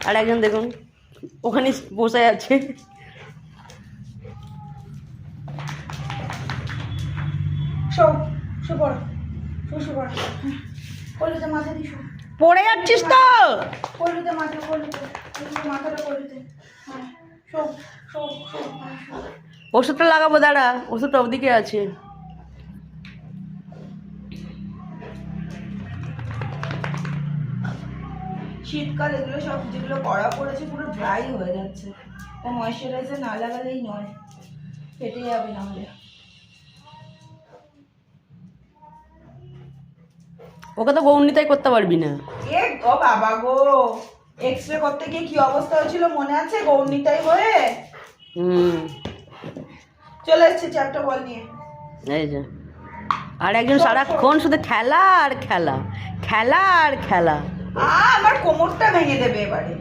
আর একজন দেখুন ওখানে বসে আছে। পড়ে যাচ্ছিস তো, ওষুধটা লাগাবো, দাঁড়া, ওষুধটা ওদিকে আছে। শীতকাল এগুলো সব যেগুলো কড়া পড়েছে পুরো ড্রাই হয়ে যাচ্ছে, তা ময়েশ্চারাইজার না লাগালেই নয়, ফেটে যাবে নাহলে। ওকে তো গৌরনীতাই করতে পারবি না। এ ও বাবা গো, এক্সরে করতে গিয়ে কি অবস্থা হয়েছিল মনে আছে? গৌরনীতাই হয়ে চলে এসছে চ্যাপ্টার বল নিয়ে। এই যে আর একজন সারাক্ষণ শুধু খেলা আর খেলা, খেলা আর খেলা। আমার কোমরটা ভেঙে দেবে এবারে।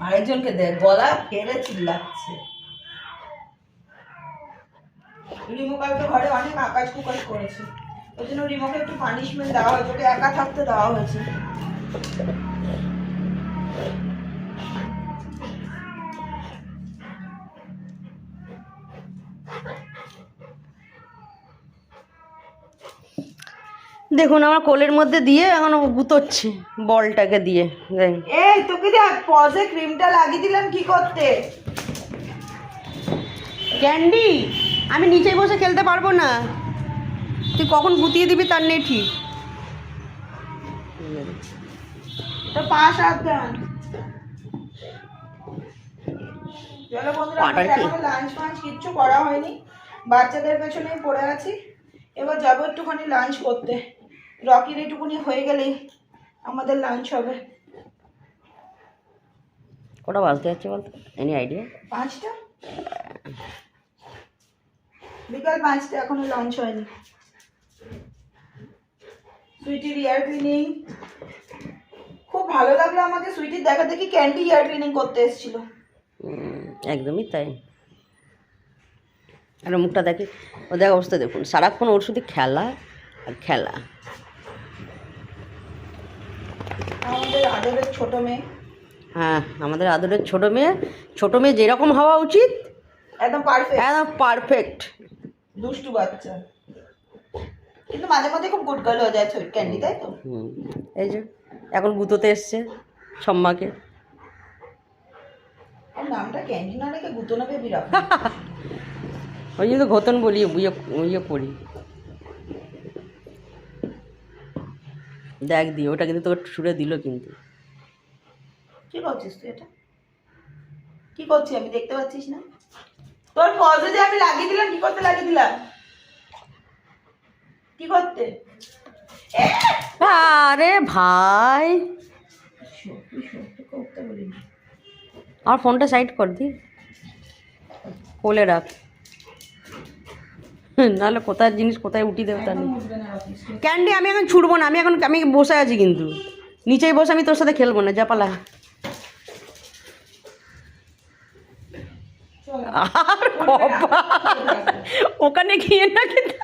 আরেকজনকে দেখ, গলা ফেলে চিল্লাচ্ছে। রিমো কালকে ঘরে অনেক আকাশ কুকাশ করেছে, ওই জন্য রিমোকে একটু পানিশমেন্ট দেওয়া হয়েছে, ওকে একা থাকতে দেওয়া হয়েছে। দেখুন আমার কোলের মধ্যে দিয়ে এখন গুতোচ্ছে বলটাকে দিয়ে। এই তোকে দেখ পজে ক্রিমটা লাগিয়ে দিলাম কি করতে? ক্যান্ডি, আমি নিচে বসে খেলতে পারবো না, তুই কখন গুতিয়ে দিবি তার নেই ঠিক। তো পাঁচ হাত দেন। চলো বন্ধুরা, এখনো লাঞ্চ ফাঞ্চ কিচ্ছু করা হয়নি, বাচ্চাদের পেছনেই পড়ে আছি। এবার যাবো একটুখানি লাঞ্চ করতে, রকির একটুখানি হয়ে গেলেই আমাদের লাঞ্চ হবে। কটা বাজতে যাচ্ছে বলতো, এনি আইডিয়া? 5টা, বিকাল 5টা, এখনো লাঞ্চ হয়নি। সুইটির ইয়ার ক্লিনিং খুব ভালো লাগলো আমাদের। সুইটির দেখা দেখি ক্যান্ডি ইয়ার ক্লিনিং করতে এসেছিল। একদমই তাই। আর মুখটা দেখে, ও দেখ অবস্থা দেখুন, সারাক্ষণ ওর শুধু খেলা আর খেলা। আমাদের আদরের ছোট মেয়ে। হ্যাঁ, আমাদের আদরের ছোট মেয়ে। ছোট মেয়ে যেরকম হওয়া উচিত, একদম পারফেক্ট, একদম পারফেক্ট। দুষ্টু বাচ্চা, কিন্তু মাঝে মাঝে খুব গুড গার্ল হয়ে যায় ক্যান্ডি, তাই তো? এই যে এখন গুতোতে এসছে সম্মাকে। আর নামটা ক্যান্ডি না রেখে গুতো না বেবি রাখো। ওই জন্য ঘতন বলি, বুঝে পড়ি। দেখ দি, ওটা কিন্তু তোকে সুরে দিল কিন্তু। কি করছিস তুই? এটা কি করছিস আমি দেখতে পাচ্ছিস না? তোর পজে যে আমি লাগিয়ে দিলাম, কি করতে লাগিয়ে দিলাম? কি করতে? আরে ভাই, আমার ফোনটা সাইড কর দি, কোলে রাখ, নাহলে কোথায় জিনিস কোথায় উঠিয়ে দেবে তা নেই। ক্যান্ডি আমি এখন ছুটবো না, আমি বসে আছি কিন্তু, নিচেই বসে আমি তোর সাথে খেলবো না, যা পালা। আর ওখানে গিয়ে না কিন্তু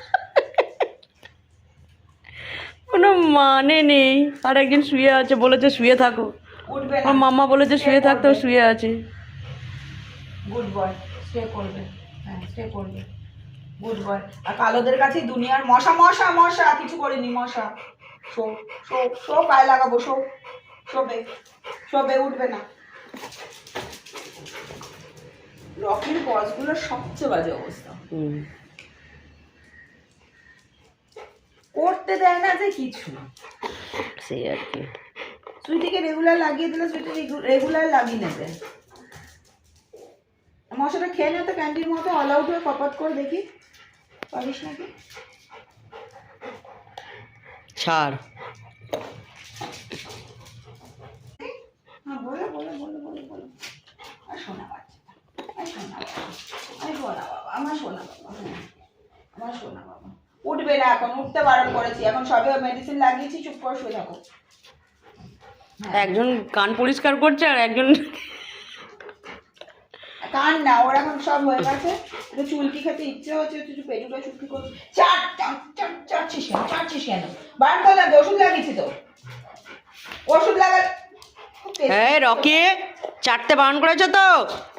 কোনো মানে নেই। আর একজন শুয়ে আছে, বলেছে শুয়ে থাকো, আমার মাম্মা বলেছে শুয়ে থাকতে, শুয়ে আছে। গুড বয়, স্টে করবে, হ্যাঁ স্টে করবে, গুড বয়। আর কালোদের কাছে দুনিয়ার মশা, মশা মশা কিছু করিনি, মশা। শো শো শো, পায়ে লাগাবো, শো শোবে, শোবে, উঠবে না। রকির পজগুলোর সবচেয়ে বাজে অবস্থা, করতে দেয় না যে কিছু, সেই আর কি। সুইটিকে রেগুলার লাগিয়ে দিলে সুইটি রেগুলার লাগিয়ে নেবে। মশাটা খেয়ে নে তো ক্যান্ডির মতো, অল আউট হয়ে কপাত করে দেখি পারিস নাকি। ছাড়। হ্যাঁ বলো বলো বলো বলো বলো। আর শোনা বাচ্চা, আর শোনা বাবা, আর শোনা বাবা, আমার শোনা বাবা, আমার শোনা বাবা। উঠবে না এখন, উঠতে বারণ করেছি, এখন সবে মেডিসিন লাগিয়েছি, চুপ করে শুয়ে থাকো। একজন কান পরিষ্কার করছে আর একজন কান না, ওর এখন সব হয়ে গেছে। একটু চুলকি খেতে ইচ্ছে হচ্ছে, একটু পেটুটা চুলকি করছে। চাটছিস কেন? বারণ করলাম তো, ওষুধ লাগিয়েছি তো, ওষুধ লাগা। এই রকি, চাটতে বারণ করেছো তো?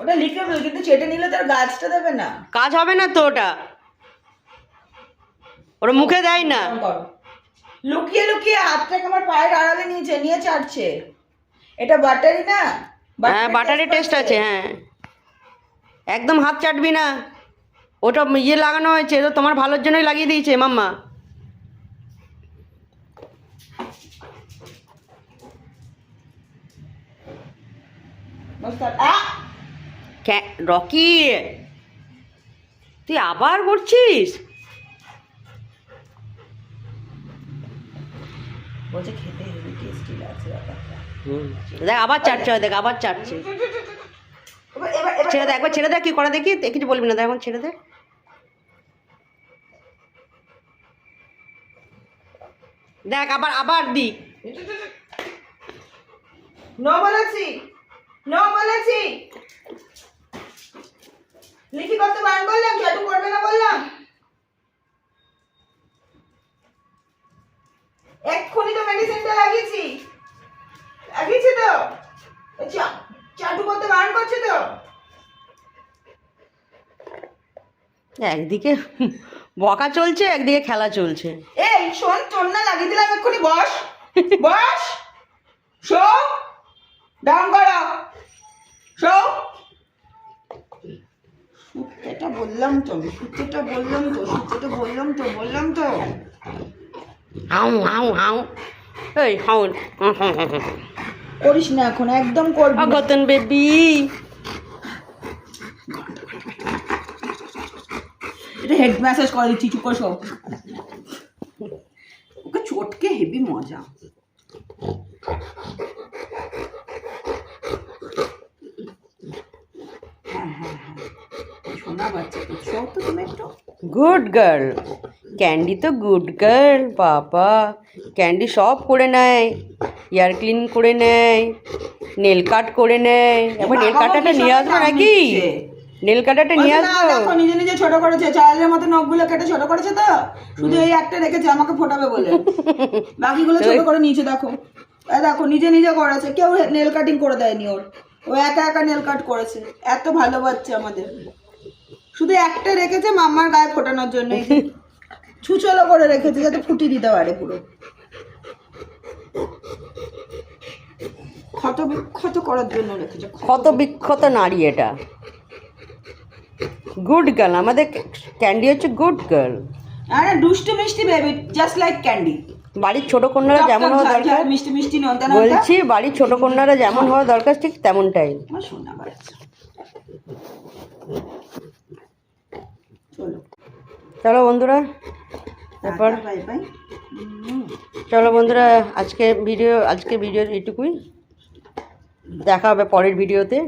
ওটা লিখে ফেল, কিন্তু চেটে নিলে তার গাছটা দেবে না, কাজ হবে না তো ওটা, ওরা মুখে দেয় না। করো। লুকিয়ে লুকিয়ে হাতটাকে আমার পায়ের আড়ালে নিয়ে চাটছে। এটা বাটারি না? হ্যাঁ, বাটারি টেস্ট আছে। হ্যাঁ, একদম হাত চাটবি না, ওটা ইয়ে লাগানো হয়েছে, এটা তোমার ভালোর জন্যই লাগিয়ে দিয়েছে মাম্মা। রকি, তুই আবার করছিস? বলছে খেতে হেভি টেস্টি লাগছে ব্যাপারটা। দেখ আবার চাটছে, দেখ আবার চাটছে। ছেড়ে দে, একবার ছেড়ে দে, কি করে দেখি, কিছু বলবি না, দেখ এখন ছেড়ে দে। দেখ আবার আবার দি। নো বলেছি, নো বলেছি। লিখি করতে বারণ করলাম, চাটু করবে না বললাম। এক্ষুনি তো মেডিসিনটা লাগিয়েছি তো। চাটু করতে বারণ করছে তো। একদিকে বকা চলছে, একদিকে খেলা চলছে। এই শোন, তোর না লাগিয়ে দিলাম এক্ষুনি, বস বস, শো ডাউন করো, শো। সত্যটা বললাম তো, বললাম তো। হাউ হাউ হাউ, এই হাউ করিস না এখন, একদম করবি না। অগতন বেবি, এটা হেড ম্যাসাজ করে দিচ্ছি, চুপ করে শো। ওকে চটকে হেভি মজা। হ্যাঁ, শোনা বাচ্চা তো, শো তো তুমি একটু। গুড গার্ল, ক্যান্ডি তো গুড গার্ল। বাবা, ক্যান্ডি সব করে নেয়, ইয়ার ক্লিন করে নেয়, নেল কাট করে নেয়। একবার নেল কাটারটা নিয়ে আসবো নাকি? নেল কাটারটা নিয়ে আসবো। দেখো নিজে নিজে ছোট করেছে, চাইলের মতো নখগুলো কেটে ছোট করেছে তো, শুধু এই একটা রেখেছে আমাকে ফোটাবে বলে, বাকিগুলো ছোট করে নিয়েছে। দেখো দেখো, নিজে নিজে করেছে, কেউ নেল কাটিং করে দেয়নি ওর, ও একা একা নেল কাট করেছে। এত ভালো বাচ্চা আমাদের, শুধু একটা রেখেছে মাম্মার গায়ে ফোটানোর জন্য, ছুচলো করে রেখেছে যাতে ফুটিয়ে দিতে পারে পুরো। ক্ষত বিক্ষত করার জন্য রেখেছে। ক্ষত বিক্ষত নারী এটা। গুড গার্ল, আমাদের ক্যান্ডি হচ্ছে গুড গার্ল। আরে দুষ্টু মিষ্টি বেবি, জাস্ট লাইক ক্যান্ডি। বাড়ির ছোট কন্যারা যেমন হওয়া দরকার, মিষ্টি মিষ্টি নন্দা বলছি, বাড়ির ছোট কন্যারা যেমন হওয়া দরকার ঠিক তেমনটাই। আমার শোনা বাচ্চা। চলো চলো বন্ধুরা, এরপর বাই বাই। চলো বন্ধুরা, আজকে ভিডিও এইটুকুই। দেখা হবে পরের ভিডিওতে।